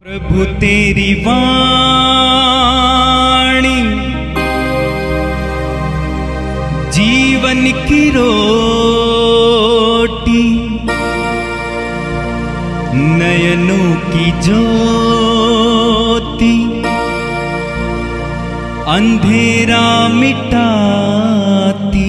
प्रभु तेरी वाणी जीवन की रोटी, नयनों की ज्योति, अंधेरा मिटाती।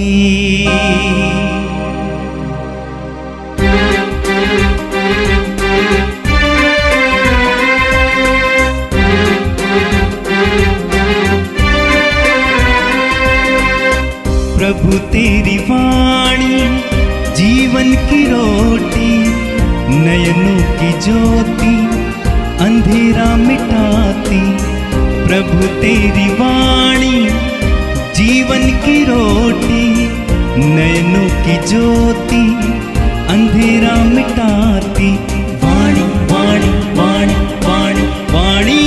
प्रभु तेरी वाणी जीवन की रोटी, नयनों की ज्योति, अंधेरा मिटाती। प्रभु तेरी वाणी जीवन की रोटी, नयनों की ज्योति, अंधेरा मिटाती। वाणी वाणी वाणी वाणी वाणी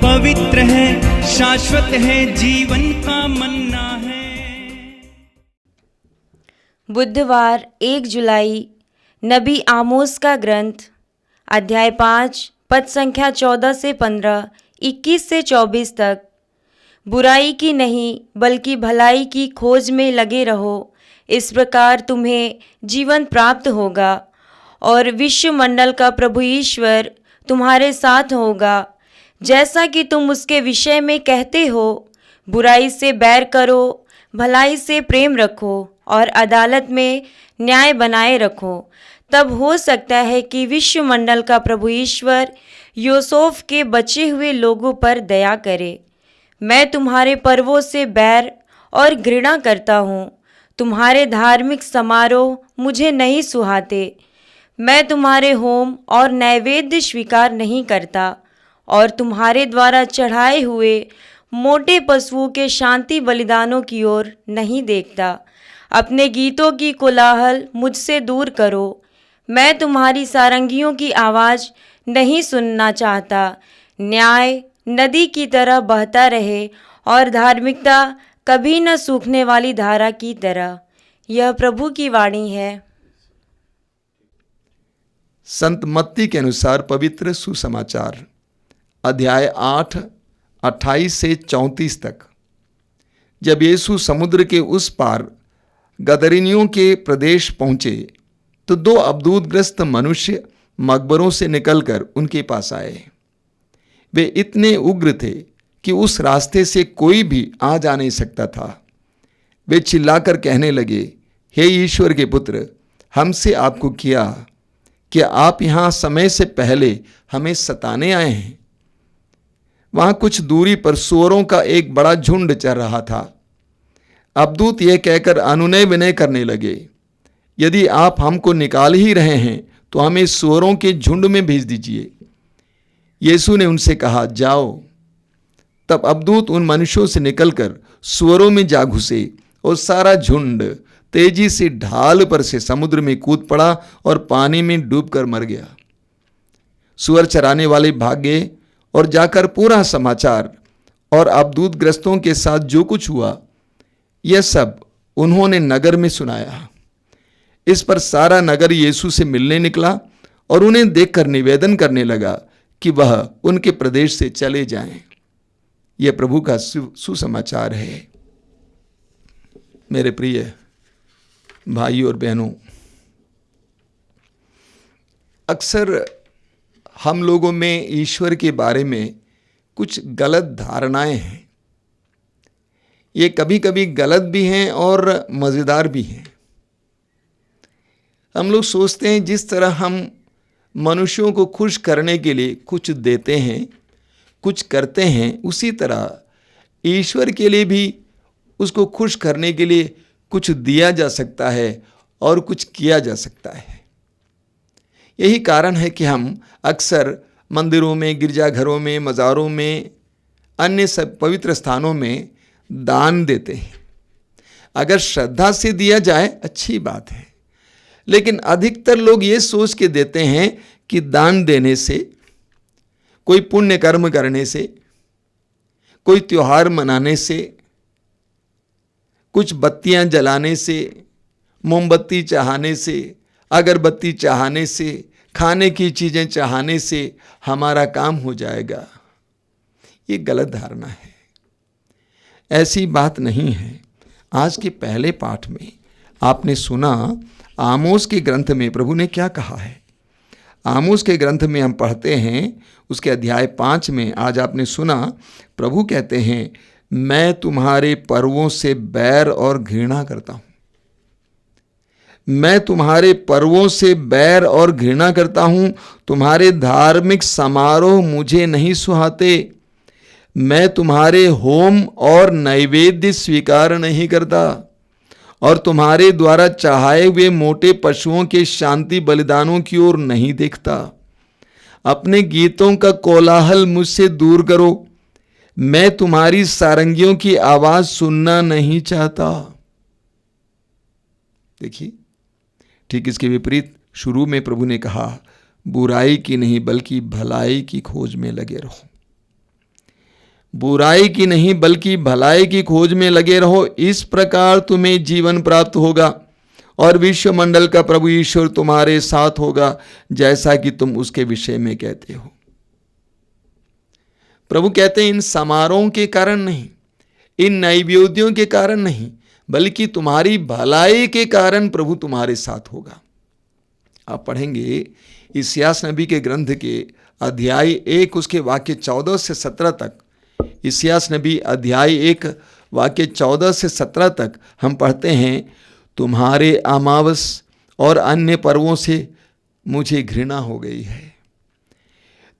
पवित्र है, शाश्वत है, जीवन का मन्ना है। बुधवार 1 जुलाई नबी आमोस का ग्रंथ, अध्याय 5, पद संख्या 14 से 15, 21 से 24 तक। बुराई की नहीं बल्कि भलाई की खोज में लगे रहो, इस प्रकार तुम्हें जीवन प्राप्त होगा और विश्वमंडल का प्रभु ईश्वर तुम्हारे साथ होगा। जैसा कि तुम उसके विषय में कहते हो, बुराई से बैर करो, भलाई से प्रेम रखो और अदालत में न्याय बनाए रखो। तब हो सकता है कि विश्वमंडल का प्रभु ईश्वर यूसुफ के बचे हुए लोगों पर दया करे। मैं तुम्हारे पर्वों से बैर और घृणा करता हूँ। तुम्हारे धार्मिक समारोह मुझे नहीं सुहाते। मैं तुम्हारे होम और नैवेद्य स्वीकार नहीं करता और तुम्हारे द्वारा चढ़ाए हुए मोटे पशुओं के शांति बलिदानों की ओर नहीं देखता। अपने गीतों की कोलाहल मुझसे दूर करो। मैं तुम्हारी सारंगियों की आवाज़ नहीं सुनना चाहता। न्याय नदी की तरह बहता रहे और धार्मिकता कभी न सूखने वाली धारा की तरह। यह प्रभु की वाणी है। संत मत्ती के अनुसार पवित्र सुसमाचार, अध्याय 8, 28 से 34 तक। जब यीशु समुद्र के उस पार गदरिनियों के प्रदेश पहुंचे तो 2 अबदूतग्रस्त मनुष्य मकबरों से निकलकर उनके पास आए। वे इतने उग्र थे कि उस रास्ते से कोई भी आ जा नहीं सकता था। वे चिल्लाकर कहने लगे, हे ईश्वर के पुत्र, हमसे आपको किया कि आप यहाँ समय से पहले हमें सताने आए हैं। वहाँ कुछ दूरी पर सूअरों का एक बड़ा झुंड चल रहा था। अबदूत यह कहकर अनुनय विनय करने लगे, यदि आप हमको निकाल ही रहे हैं तो हमें सूअरों के झुंड में भेज दीजिए। यीशु ने उनसे कहा, जाओ। तब अबदूत उन मनुष्यों से निकलकर सूअरों में जा घुसे और सारा झुंड तेजी से ढाल पर से समुद्र में कूद पड़ा और पानी में डूबकर मर गया। सूअर चराने वाले भाग गए और जाकर पूरा समाचार और अबदूतग्रस्तों के साथ जो कुछ हुआ, यह सब उन्होंने नगर में सुनाया। इस पर सारा नगर यीशु से मिलने निकला और उन्हें देखकर निवेदन करने लगा कि वह उनके प्रदेश से चले जाएं। यह प्रभु का सुसमाचार है। मेरे प्रिय भाइयों और बहनों, अक्सर हम लोगों में ईश्वर के बारे में कुछ गलत धारणाएं हैं। ये कभी कभी गलत भी हैं और मज़ेदार भी हैं। हम लोग सोचते हैं जिस तरह हम मनुष्यों को खुश करने के लिए कुछ देते हैं, कुछ करते हैं, उसी तरह ईश्वर के लिए भी उसको खुश करने के लिए कुछ दिया जा सकता है और कुछ किया जा सकता है। यही कारण है कि हम अक्सर मंदिरों में, गिरजाघरों में, मज़ारों में, अन्य सब पवित्र स्थानों में दान देते हैं। अगर श्रद्धा से दिया जाए अच्छी बात है, लेकिन अधिकतर लोग ये सोच के देते हैं कि दान देने से, कोई पुण्य कर्म करने से, कोई त्योहार मनाने से, कुछ बत्तियां जलाने से, मोमबत्ती चढ़ाने से, अगरबत्ती चढ़ाने से, खाने की चीजें चाहने से हमारा काम हो जाएगा, ये गलत धारणा है। ऐसी बात नहीं है। आज के पहले पाठ में आपने सुना आमोस के ग्रंथ में प्रभु ने क्या कहा है। आमोस के ग्रंथ में हम पढ़ते हैं उसके अध्याय 5 में, आज आपने सुना प्रभु कहते हैं, मैं तुम्हारे पर्वों से बैर और घृणा करता हूं। मैं तुम्हारे पर्वों से बैर और घृणा करता हूं। तुम्हारे धार्मिक समारोह मुझे नहीं सुहाते। मैं तुम्हारे होम और नैवेद्य स्वीकार नहीं करता और तुम्हारे द्वारा चढ़ाए हुए मोटे पशुओं के शांति बलिदानों की ओर नहीं देखता। अपने गीतों का कोलाहल मुझसे दूर करो। मैं तुम्हारी सारंगियों की आवाज सुनना नहीं चाहता। देखिए, ठीक इसके विपरीत शुरू में प्रभु ने कहा, बुराई की नहीं बल्कि भलाई की खोज में लगे रहो। बुराई की नहीं बल्कि भलाई की खोज में लगे रहो, इस प्रकार तुम्हें जीवन प्राप्त होगा और विश्व मंडल का प्रभु ईश्वर तुम्हारे साथ होगा, जैसा कि तुम उसके विषय में कहते हो। प्रभु कहते हैं, इन समारोहों के कारण नहीं, इन नैवेद्यों के कारण नहीं, बल्कि तुम्हारी भलाई के कारण प्रभु तुम्हारे साथ होगा। आप पढ़ेंगे इस्यास नबी के ग्रंथ के अध्याय 1 उसके वाक्य 14 से 17 तक। इस्यास नबी अध्याय 1 वाक्य 14 से 17 तक हम पढ़ते हैं, तुम्हारे अमावस और अन्य पर्वों से मुझे घृणा हो गई है।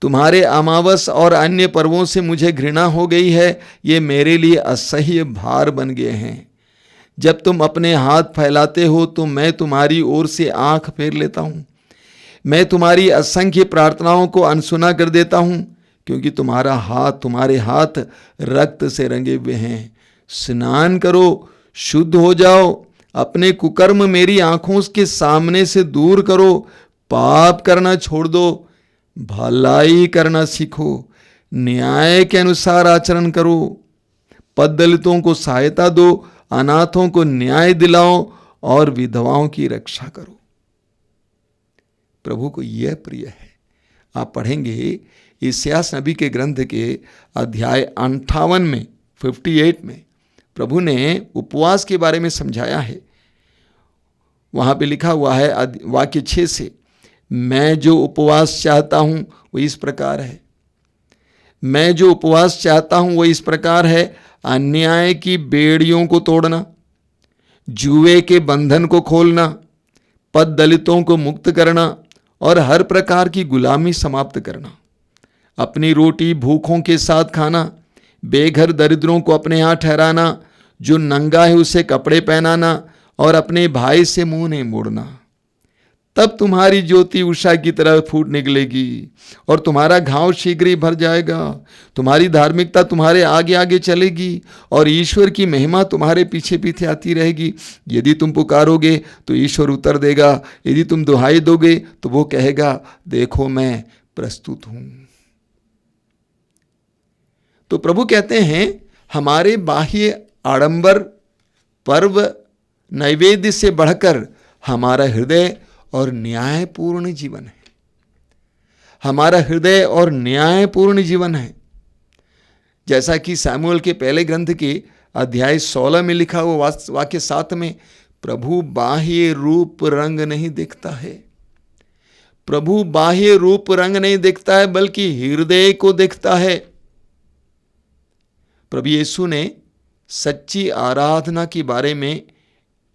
तुम्हारे अमावस और अन्य पर्वों से मुझे घृणा हो गई है, ये मेरे लिए असह्य भार बन गए हैं। जब तुम अपने हाथ फैलाते हो तो मैं तुम्हारी ओर से आंख फेर लेता हूँ। मैं तुम्हारी असंख्य प्रार्थनाओं को अनसुना कर देता हूँ, क्योंकि तुम्हारे हाथ रक्त से रंगे हुए हैं। स्नान करो, शुद्ध हो जाओ, अपने कुकर्म मेरी आंखों के सामने से दूर करो। पाप करना छोड़ दो, भलाई करना सीखो, न्याय के अनुसार आचरण करो, पददलितों को सहायता दो, अनाथों को न्याय दिलाओ और विधवाओं की रक्षा करो। प्रभु को यह प्रिय है। आप पढ़ेंगे इस्यास नबी के ग्रंथ के अध्याय 58 में 58 में प्रभु ने उपवास के बारे में समझाया है। वहां पे लिखा हुआ है वाक्य 6 से, मैं जो उपवास चाहता हूं वो इस प्रकार है। मैं जो उपवास चाहता हूं वो इस प्रकार है, अन्याय की बेड़ियों को तोड़ना, जुए के बंधन को खोलना, पद दलितों को मुक्त करना और हर प्रकार की गुलामी समाप्त करना, अपनी रोटी भूखों के साथ खाना, बेघर दरिद्रों को अपने यहाँ ठहराना, जो नंगा है उसे कपड़े पहनाना और अपने भाई से मुंह नहीं मोड़ना। तब तुम्हारी ज्योति उषा की तरह फूट निकलेगी और तुम्हारा घाव शीघ्र ही भर जाएगा। तुम्हारी धार्मिकता तुम्हारे आगे आगे चलेगी और ईश्वर की महिमा तुम्हारे पीछे पीछे आती रहेगी। यदि तुम पुकारोगे तो ईश्वर उत्तर देगा, यदि तुम दुहाई दोगे तो वो कहेगा, देखो मैं प्रस्तुत हूं। तो प्रभु कहते हैं, हमारे बाह्य आडंबर पर्व नैवेद्य से बढ़कर हमारा हृदय और न्यायपूर्ण जीवन है। हमारा हृदय और न्यायपूर्ण जीवन है। जैसा कि सामुएल के पहले ग्रंथ के अध्याय 16 में लिखा हुआ वाक्य 7 में, प्रभु बाह्य रूप रंग नहीं देखता है। प्रभु बाह्य रूप रंग नहीं देखता है, बल्कि हृदय को देखता है। प्रभु यीशु ने सच्ची आराधना के बारे में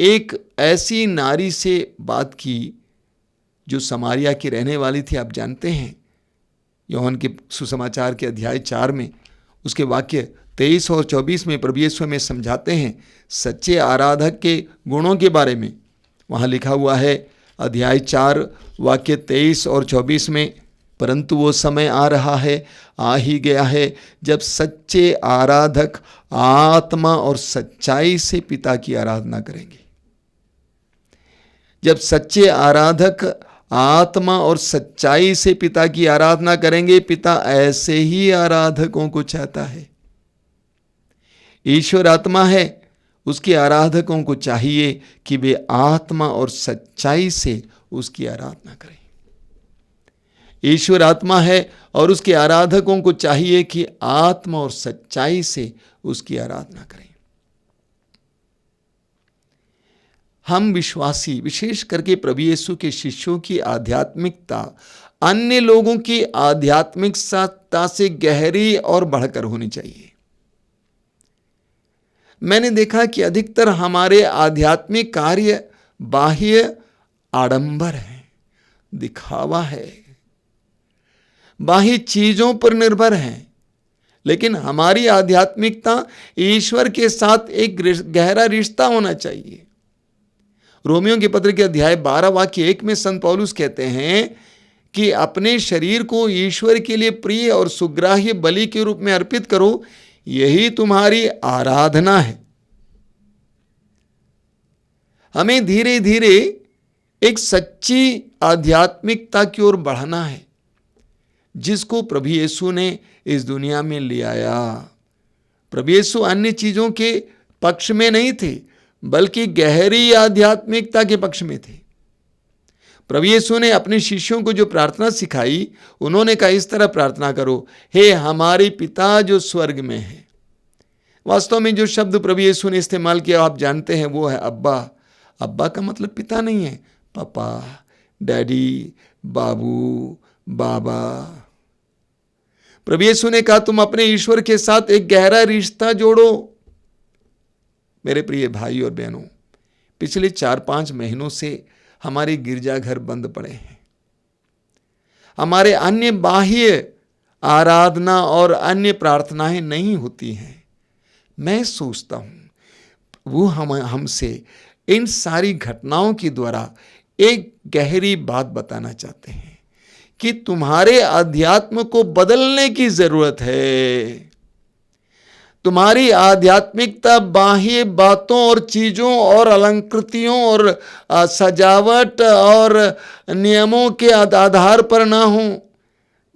एक ऐसी नारी से बात की जो समारिया की रहने वाली थी। आप जानते हैं, यूहन्ना के सुसमाचार के अध्याय 4 में उसके वाक्य 23 और 24 में प्रभु यीशु में समझाते हैं सच्चे आराधक के गुणों के बारे में। वहाँ लिखा हुआ है अध्याय 4 वाक्य 23 और 24 में, परंतु वो समय आ रहा है, आ ही गया है, जब सच्चे आराधक आत्मा और सच्चाई से पिता की आराधना करेंगे। जब सच्चे आराधक आत्मा और सच्चाई से पिता की आराधना करेंगे, पिता ऐसे ही आराधकों को चाहता है। ईश्वर आत्मा है, उसके आराधकों को चाहिए कि वे आत्मा और सच्चाई से उसकी आराधना करें। ईश्वर आत्मा है और उसके आराधकों को चाहिए कि आत्मा और सच्चाई से उसकी आराधना करें। हम विश्वासी, विशेष करके प्रभु यीशु के शिष्यों की आध्यात्मिकता अन्य लोगों की आध्यात्मिकता से गहरी और बढ़कर होनी चाहिए। मैंने देखा कि अधिकतर हमारे आध्यात्मिक कार्य बाह्य आडंबर है, दिखावा है, बाह्य चीजों पर निर्भर है, लेकिन हमारी आध्यात्मिकता ईश्वर के साथ एक गहरा रिश्ता होना चाहिए। रोमियो के पत्र के अध्याय 12 वाक्य 1 में संत पौलुस कहते हैं कि अपने शरीर को ईश्वर के लिए प्रिय और सुग्राह्य बलि के रूप में अर्पित करो, यही तुम्हारी आराधना है। हमें धीरे धीरे एक सच्ची आध्यात्मिकता की ओर बढ़ना है, जिसको प्रभु यीशु ने इस दुनिया में ले आया। प्रभु यीशु अन्य चीजों के पक्ष में नहीं थे, बल्कि गहरी आध्यात्मिकता के पक्ष में थे। प्रभु यीशु ने अपने शिष्यों को जो प्रार्थना सिखाई, उन्होंने कहा इस तरह प्रार्थना करो, हे हमारे पिता जो स्वर्ग में है। वास्तव में जो शब्द प्रभु यीशु ने इस्तेमाल किया आप जानते हैं, वो है अब्बा। अब्बा का मतलब पिता नहीं है, पापा, डैडी, बाबू, बाबा। प्रभु यीशु ने कहा तुम अपने ईश्वर के साथ एक गहरा रिश्ता जोड़ो। मेरे प्रिय भाई और बहनों, पिछले 4-5 महीनों से हमारे गिरजाघर बंद पड़े हैं। हमारे अन्य बाह्य आराधना और अन्य प्रार्थनाएं नहीं होती हैं। मैं सोचता हूं वो हमसे इन सारी घटनाओं के द्वारा एक गहरी बात बताना चाहते हैं कि तुम्हारे अध्यात्म को बदलने की जरूरत है। तुम्हारी आध्यात्मिकता बाह्य बातों और चीजों और अलंकृतियों और सजावट और नियमों के आधार पर ना हो,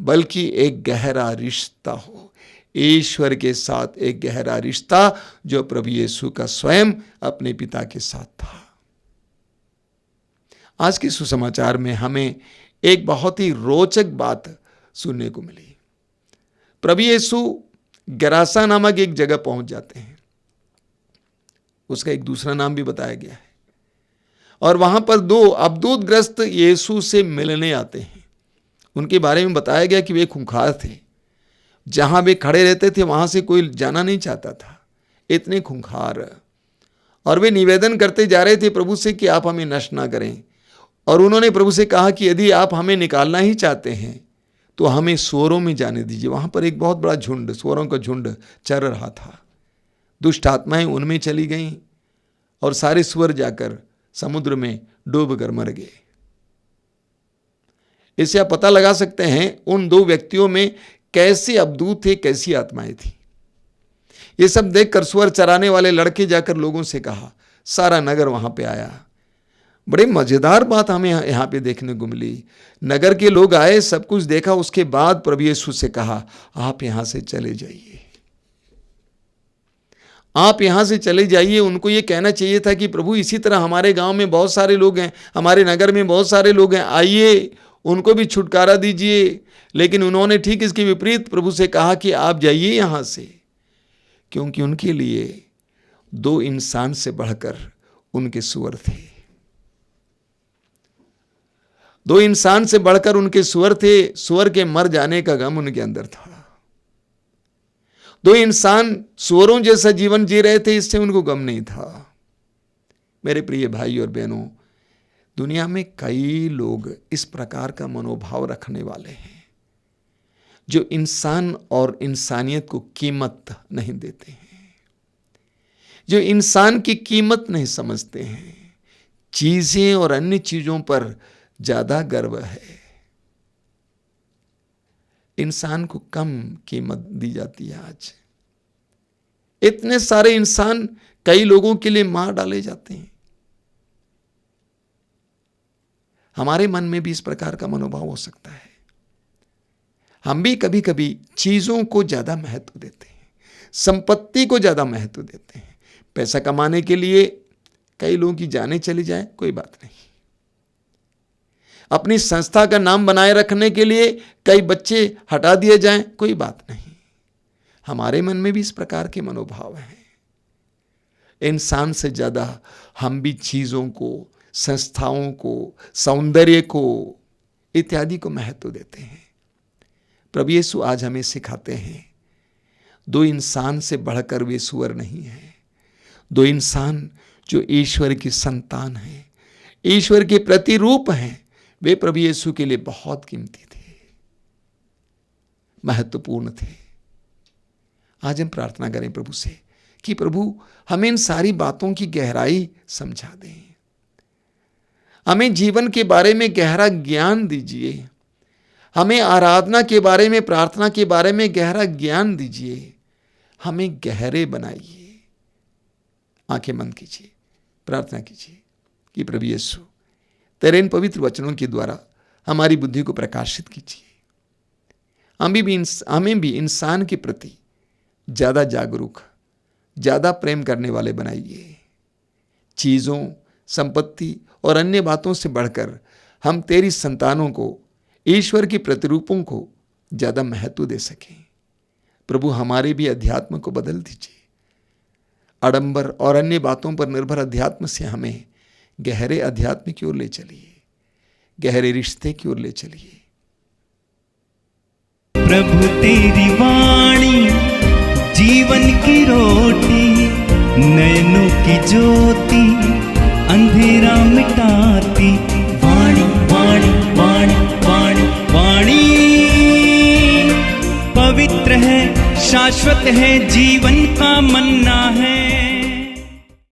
बल्कि एक गहरा रिश्ता हो, ईश्वर के साथ एक गहरा रिश्ता जो प्रभु यीशु का स्वयं अपने पिता के साथ था। आज के सुसमाचार में हमें एक बहुत ही रोचक बात सुनने को मिली। प्रभु यीशु गरासा नामक एक जगह पहुंच जाते हैं, उसका एक दूसरा नाम भी बताया गया है, और वहां पर 2 अबदूतग्रस्त यीशु से मिलने आते हैं। उनके बारे में बताया गया कि वे खूंखार थे, जहां वे खड़े रहते थे वहां से कोई जाना नहीं चाहता था, इतने खूंखार। और वे निवेदन करते जा रहे थे प्रभु से कि आप हमें नष्ट ना करें। और उन्होंने प्रभु से कहा कि यदि आप हमें निकालना ही चाहते हैं तो हमें सूअरों में जाने दीजिए। वहां पर एक बहुत बड़ा झुंड, सूअरों का झुंड चर रहा था। दुष्ट आत्माएं उनमें चली गईं और सारे सूअर जाकर समुद्र में डूब कर मर गए। इससे आप पता लगा सकते हैं उन 2 व्यक्तियों में कैसे अबदूत थे, कैसी आत्माएं थी। ये सब देखकर सूअर चराने वाले लड़के जाकर लोगों से कहा, सारा नगर वहां पे आया। बड़ी मजेदार बात हमें यहाँ पे देखने को मिली। नगर के लोग आए, सब कुछ देखा, उसके बाद प्रभु यीशु से कहा आप यहां से चले जाइए, आप यहां से चले जाइए। उनको ये कहना चाहिए था कि प्रभु इसी तरह हमारे गांव में बहुत सारे लोग हैं, हमारे नगर में बहुत सारे लोग हैं, आइए उनको भी छुटकारा दीजिए। लेकिन उन्होंने ठीक इसके विपरीत प्रभु से कहा कि आप जाइए यहां से, क्योंकि उनके लिए 2 इंसान से बढ़कर उनके सूअर थे। 2 इंसान से बढ़कर उनके सूअर थे। सूअर के मर जाने का गम उनके अंदर था। 2 इंसान सूअरों जैसा जीवन जी रहे थे, इससे उनको गम नहीं था। मेरे प्रिय भाई और बहनों, दुनिया में कई लोग इस प्रकार का मनोभाव रखने वाले हैं जो इंसान और इंसानियत को कीमत नहीं देते हैं, जो इंसान की कीमत नहीं समझते हैं। चीजें और अन्य चीजों पर ज्यादा गर्व है। इंसान को कम कीमत दी जाती है। आज इतने सारे इंसान कई लोगों के लिए मार डाले जाते हैं। हमारे मन में भी इस प्रकार का मनोभाव हो सकता है। हम भी कभी कभी चीजों को ज्यादा महत्व देते हैं, संपत्ति को ज्यादा महत्व देते हैं। पैसा कमाने के लिए कई लोगों की जानें चली जाए, कोई बात नहीं। अपनी संस्था का नाम बनाए रखने के लिए कई बच्चे हटा दिए जाएं, कोई बात नहीं। हमारे मन में भी इस प्रकार के मनोभाव हैं। इंसान से ज्यादा हम भी चीजों को, संस्थाओं को, सौंदर्य को इत्यादि को महत्व देते हैं। प्रभु यीशु आज हमें सिखाते हैं, दो इंसान से बढ़कर वे सुअर नहीं है। दो इंसान जो ईश्वर की संतान हैं, ईश्वर के प्रतिरूप हैं, वे प्रभु यीशु के लिए बहुत कीमती थे, महत्वपूर्ण थे। आज हम प्रार्थना करें प्रभु से कि प्रभु हमें इन सारी बातों की गहराई समझा दें, हमें जीवन के बारे में गहरा ज्ञान दीजिए, हमें आराधना के बारे में, प्रार्थना के बारे में गहरा ज्ञान दीजिए, हमें गहरे बनाइए। आंखें बंद कीजिए, प्रार्थना कीजिए कि प्रभु यीशु तेरे इन पवित्र वचनों के द्वारा हमारी बुद्धि को प्रकाशित कीजिए। हमें भी इंसान के प्रति ज़्यादा जागरूक, ज़्यादा प्रेम करने वाले बनाइए। चीज़ों, संपत्ति और अन्य बातों से बढ़कर हम तेरी संतानों को, ईश्वर के प्रतिरूपों को ज़्यादा महत्व दे सकें। प्रभु हमारे भी अध्यात्म को बदल दीजिए। आडंबर और अन्य बातों पर निर्भर अध्यात्म से हमें गहरे अध्यात्म की ओर ले चलिए, गहरे रिश्ते की ओर ले चलिए। प्रभु तेरी वाणी जीवन की रोटी, नयनों की ज्योति अंधेरा मिटाती। वाणी वाणी वाणी वाणी वाणी पवित्र है, शाश्वत है, जीवन का मन्ना है।